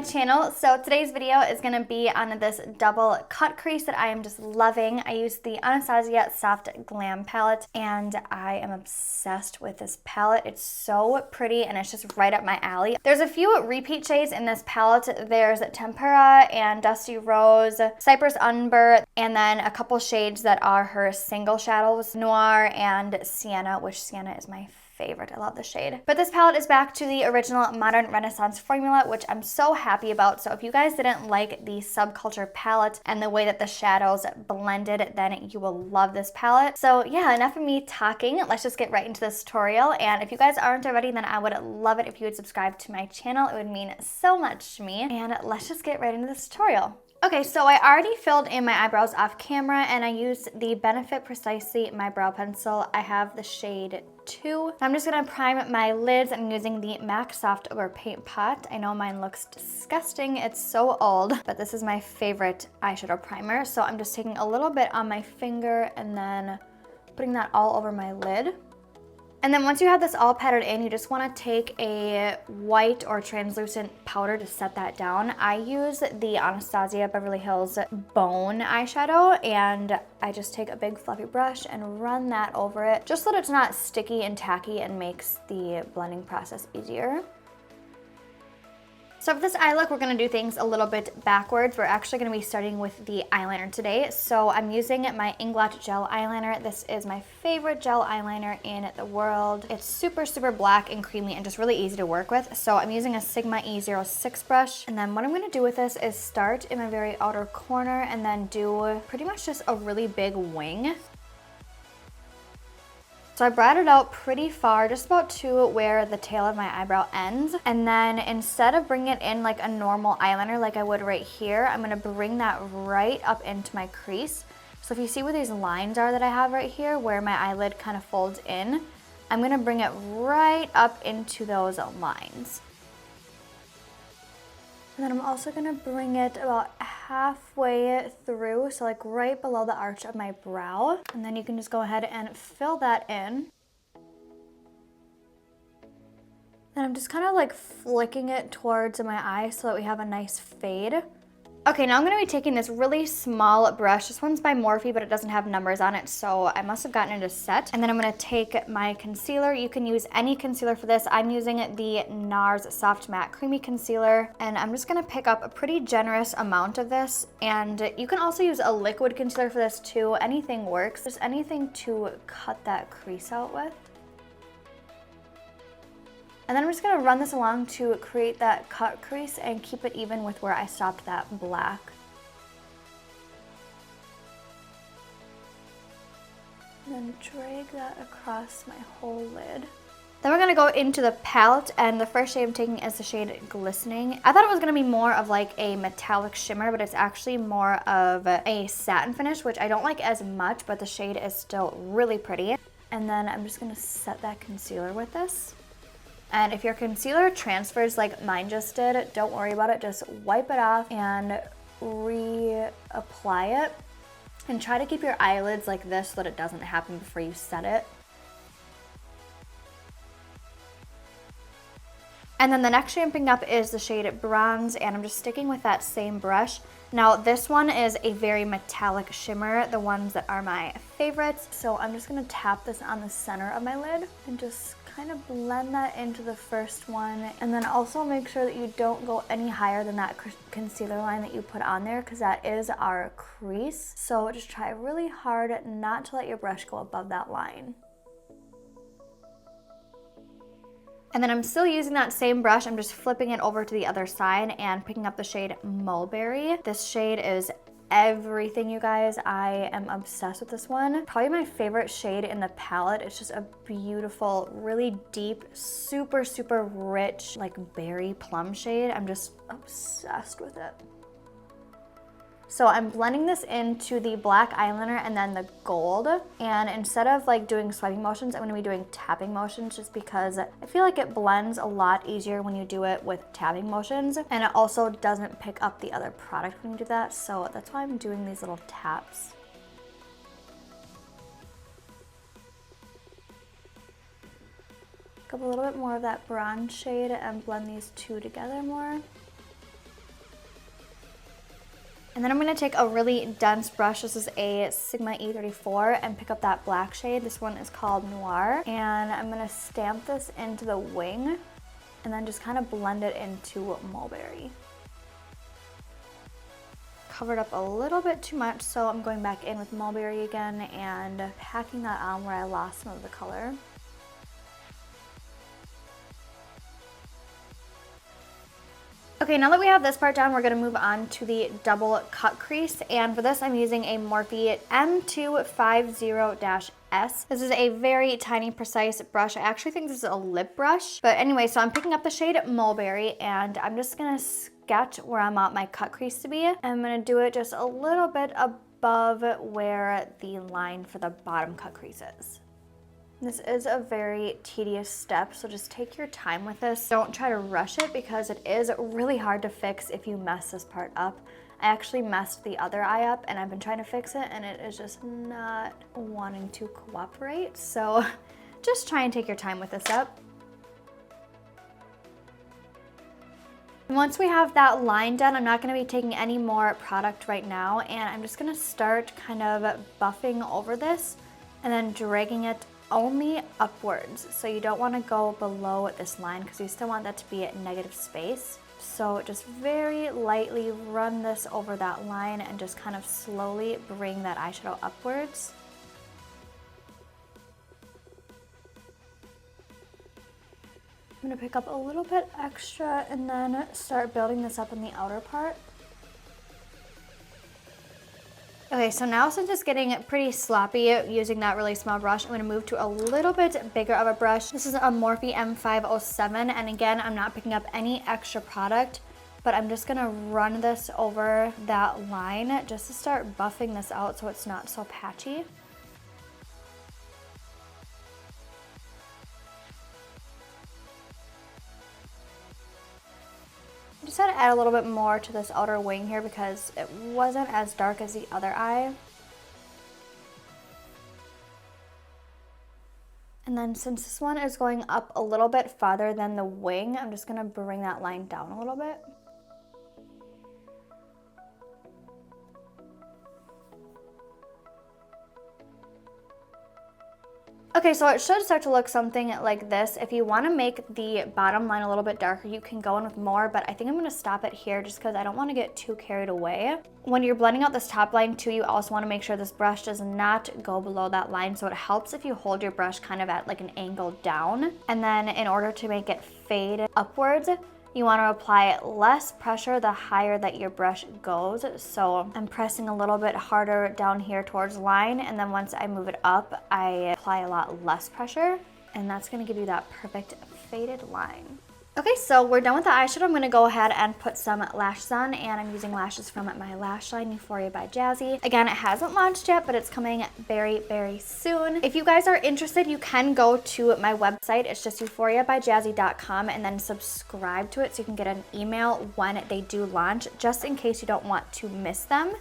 my channel. So today's video is going to be on this double cut crease that I am just loving. I use the Anastasia Soft Glam Palette and I am obsessed with this palette. It's so pretty and it's just right up my alley. There's a few repeat shades in this palette. There's Tempera and Dusty Rose, Cypress Umber, and then a couple shades that are her single shadows, Noir and Sienna, which Sienna is my favorite. I love the shade. But this palette is back to the original Modern Renaissance formula, which I'm so happy about. So if you guys didn't like the Subculture palette and the way that the shadows blended, then you will love this palette. So yeah, enough of me talking. Let's just get right into this tutorial. And if you guys aren't already, then I would love it if you would subscribe to my channel. It would mean so much to me. And let's just get right into this tutorial. Okay, so I already filled in my eyebrows off camera and I used the Benefit Precisely My Brow Pencil. I have the shade 2. I'm just gonna prime my lids. I'm using the MAC Soft Over Paint Pot. I know mine looks disgusting. It's so old, but this is my favorite eyeshadow primer. So I'm just taking a little bit on my finger and then putting that all over my lid. And then once you have this all patted in, you just want to take a white or translucent powder to set that down. I use the Anastasia Beverly Hills Bone eyeshadow, and I just take a big fluffy brush and run that over it, just so that it's not sticky and tacky and makes the blending process easier. So for this eye look, we're going to do things a little bit backwards. We're actually going to be starting with the eyeliner today. So I'm using my Inglot gel eyeliner. This is my favorite gel eyeliner in the world. It's super, super black and creamy and just really easy to work with. So I'm using a Sigma E06 brush. And then what I'm going to do with this is start in my very outer corner and then do pretty much just a really big wing. So I brought it out pretty far, just about to where the tail of my eyebrow ends. And then instead of bringing it in like a normal eyeliner like I would right here, I'm gonna bring that right up into my crease. So if you see where these lines are that I have right here, where my eyelid kind of folds in, I'm gonna bring it right up into those lines. And then I'm also gonna bring it about halfway through, so like right below the arch of my brow. And then you can just go ahead and fill that in. Then I'm just kind of like flicking it towards my eye so that we have a nice fade. Okay, now I'm going to be taking this really small brush. This one's by Morphe, but it doesn't have numbers on it, so I must have gotten it a set. And then I'm going to take my concealer. You can use any concealer for this. I'm using the NARS Soft Matte Creamy Concealer, and I'm just going to pick up a pretty generous amount of this. And you can also use a liquid concealer for this too. Anything works. Just anything to cut that crease out with. And then I'm just going to run this along to create that cut crease and keep it even with where I stopped that black. And then drag that across my whole lid. Then we're going to go into the palette, and the first shade I'm taking is the shade Glistening. I thought it was going to be more of like a metallic shimmer, but it's actually more of a satin finish, which I don't like as much, but the shade is still really pretty. And then I'm just going to set that concealer with this. And if your concealer transfers like mine just did, don't worry about it. Just wipe it off and reapply it. And try to keep your eyelids like this so that it doesn't happen before you set it. And then the next shade I'm picking up is the shade Bronze, and I'm just sticking with that same brush. Now this one is a very metallic shimmer, the ones that are my favorites. So I'm just gonna tap this on the center of my lid and just kind of blend that into the first one. And then also make sure that you don't go any higher than that concealer line that you put on there, because that is our crease. So just try really hard not to let your brush go above that line. And then I'm still using that same brush. I'm just flipping it over to the other side and picking up the shade Mulberry. This shade is everything, you guys. I am obsessed with this one. Probably my favorite shade in the palette. It's just a beautiful, really deep, super, super rich, like berry plum shade. I'm just obsessed with it. So I'm blending this into the black eyeliner and then the gold. And instead of like doing swiping motions, I'm gonna be doing tapping motions, just because I feel like it blends a lot easier when you do it with tapping motions. And it also doesn't pick up the other product when you do that. So that's why I'm doing these little taps. Pick up a little bit more of that bronze shade and blend these two together more. And then I'm going to take a really dense brush. This is a Sigma E34 and pick up that black shade. This one is called Noir. And I'm going to stamp this into the wing and then just kind of blend it into Mulberry. Covered up a little bit too much, so I'm going back in with Mulberry again and packing that on where I lost some of the color. Okay, now that we have this part done, we're gonna move on to the double cut crease. And for this, I'm using a Morphe M250-S. This is a very tiny, precise brush. I actually think this is a lip brush. But anyway, so I'm picking up the shade Mulberry and I'm just gonna sketch where I want my cut crease to be. I'm gonna do it just a little bit above where the line for the bottom cut crease is. This is a very tedious step, so just take your time with this. Don't try to rush it because it is really hard to fix if you mess this part up. I actually messed the other eye up and I've been trying to fix it and it is just not wanting to cooperate. So just try and take your time with this up. Once we have that line done, I'm not going to be taking any more product right now, and I'm just going to start kind of buffing over this and then dragging it only upwards. So you don't want to go below this line because you still want that to be at negative space. So just very lightly run this over that line and just kind of slowly bring that eyeshadow upwards. I'm going to pick up a little bit extra and then start building this up in the outer part. Okay, so now since it's getting pretty sloppy using that really small brush, I'm going to move to a little bit bigger of a brush. This is a Morphe M507, and again, I'm not picking up any extra product, but I'm just going to run this over that line just to start buffing this out so it's not so patchy. I just had to add a little bit more to this outer wing here because it wasn't as dark as the other eye. And then since this one is going up a little bit farther than the wing, I'm just gonna bring that line down a little bit. Okay, so it should start to look something like this. If you want to make the bottom line a little bit darker, you can go in with more, but I think I'm going to stop it here just because I don't want to get too carried away. When you're blending out this top line too, you also want to make sure this brush does not go below that line, so it helps if you hold your brush kind of at like an angle down. And then in order to make it fade upwards, you want to apply less pressure the higher that your brush goes. So I'm pressing a little bit harder down here towards the line, and then once I move it up, I apply a lot less pressure, and that's going to give you that perfect faded line. Okay, so we're done with the eyeshadow. I'm going to go ahead and put some lashes on, and I'm using lashes from my lash line, Euphoria by Jazzi. Again, it hasn't launched yet, but it's coming very, very soon. If you guys are interested, you can go to my website. It's just euphoriabyjazzi.com, and then subscribe to it so you can get an email when they do launch, just in case you don't want to miss them.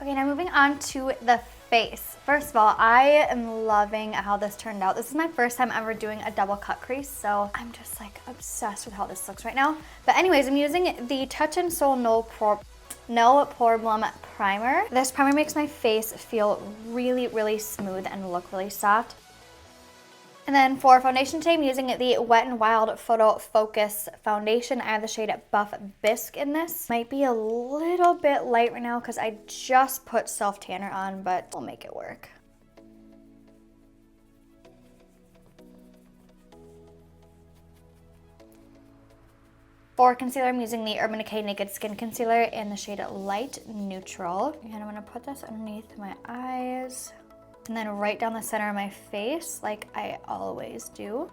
Okay, now moving on to the face. First of all, I am loving how this turned out. This is my first time ever doing a double cut crease, so I'm just like obsessed with how this looks right now. But anyways, I'm using the Touch in Sol No Poreblem primer. This primer makes my face feel really, really smooth and look really soft. And then for foundation today, I'm using the Wet n Wild Photo Focus foundation. I have the shade Buff Bisque in this. Might be a little bit light right now because I just put self tanner on, but we'll make it work. For concealer, I'm using the Urban Decay Naked Skin Concealer in the shade Light Neutral. And I'm gonna put this underneath my eyes, and then right down the center of my face, like I always do.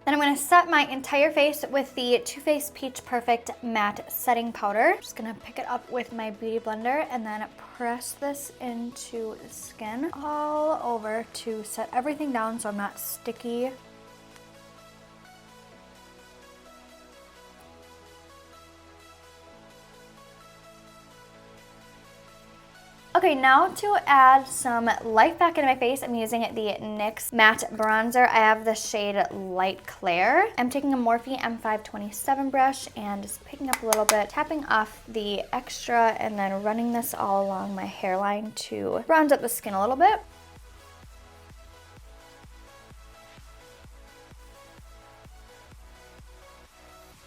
Then I'm going to set my entire face with the Too Faced Peach Perfect Matte Setting Powder. Just going to pick it up with my Beauty Blender and then press this into the skin all over to set everything down so I'm not sticky. Okay, now to add some life back into my face, I'm using the NYX Matte Bronzer. I have the shade Light Clair. I'm taking a Morphe M527 brush and just picking up a little bit, tapping off the extra, and then running this all along my hairline to bronze up the skin a little bit.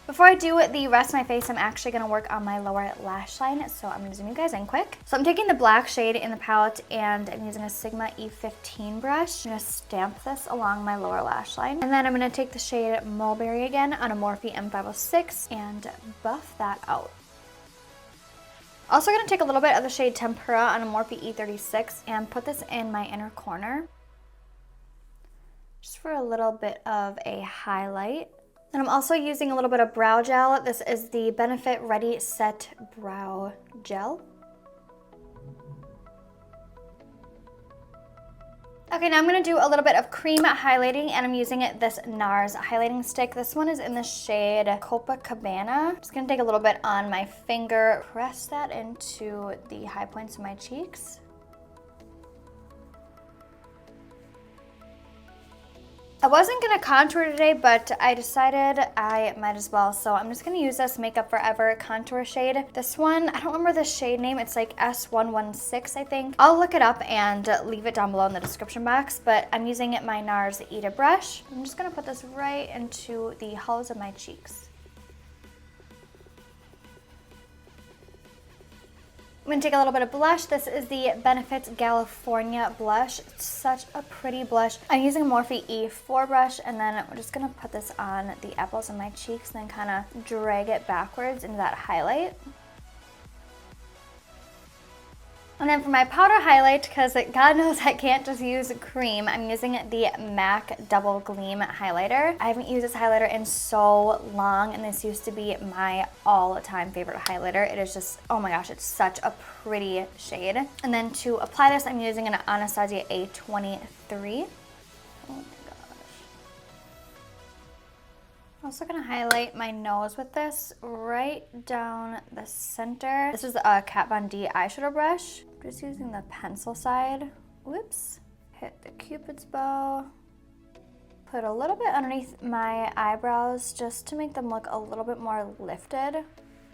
Before I do the rest of my face, I'm actually going to work on my lower lash line, so I'm going to zoom you guys in quick. So I'm taking the black shade in the palette, and I'm using a Sigma E15 brush. I'm going to stamp this along my lower lash line. And then I'm going to take the shade Mulberry again on a Morphe M506 and buff that out. Also going to take a little bit of the shade Tempera on a Morphe E36 and put this in my inner corner, just for a little bit of a highlight. And I'm also using a little bit of brow gel. This is the Benefit Ready Set Brow Gel. Okay, now I'm going to do a little bit of cream highlighting, and I'm using this NARS highlighting stick. This one is in the shade Copacabana. Just going to take a little bit on my finger, press that into the high points of my cheeks. I wasn't going to contour today, but I decided I might as well. So I'm just going to use this Makeup Forever contour shade. This one, I don't remember the shade name. It's like S116, I think. I'll look it up and leave it down below in the description box, but I'm using my NARS Ita brush. I'm just going to put this right into the hollows of my cheeks. I'm going to take a little bit of blush. This is the Benefit Galifornia blush. It's such a pretty blush. I'm using a Morphe E4 brush, and then we're just going to put this on the apples of my cheeks and then kind of drag it backwards into that highlight. And then for my powder highlight, because God knows I can't just use cream, I'm using the MAC Double Gleam highlighter. I haven't used this highlighter in so long, and this used to be my all-time favorite highlighter. It is just, oh my gosh, it's such a pretty shade. And then to apply this, I'm using an Anastasia A23. Oh my gosh. I'm also gonna highlight my nose with this right down the center. This is a Kat Von D eyeshadow brush. I'm just using the pencil side. Whoops. Hit the Cupid's bow. Put a little bit underneath my eyebrows just to make them look a little bit more lifted.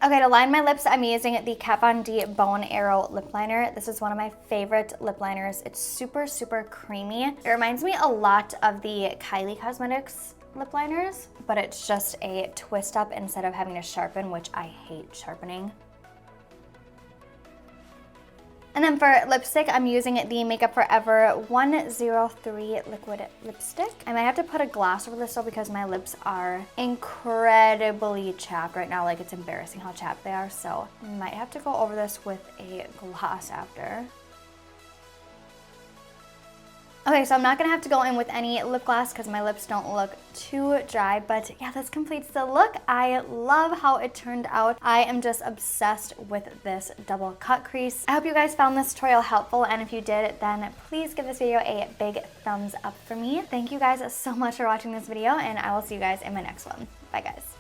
Okay, to line my lips, I'm using the Kat Von D Bone Arrow lip liner. This is one of my favorite lip liners. It's super, super creamy. It reminds me a lot of the Kylie Cosmetics lip liners, but it's just a twist up instead of having to sharpen, which I hate sharpening. And then for lipstick, I'm using the Makeup Forever 103 liquid lipstick. I might have to put a gloss over this though, because my lips are incredibly chapped right now. Like, it's embarrassing how chapped they are, so I might have to go over this with a gloss after. Okay, so I'm not gonna have to go in with any lip gloss because my lips don't look too dry, but yeah, this completes the look. I love how it turned out. I am just obsessed with this double cut crease. I hope you guys found this tutorial helpful, and if you did, then please give this video a big thumbs up for me. Thank you guys so much for watching this video, and I will see you guys in my next one. Bye guys.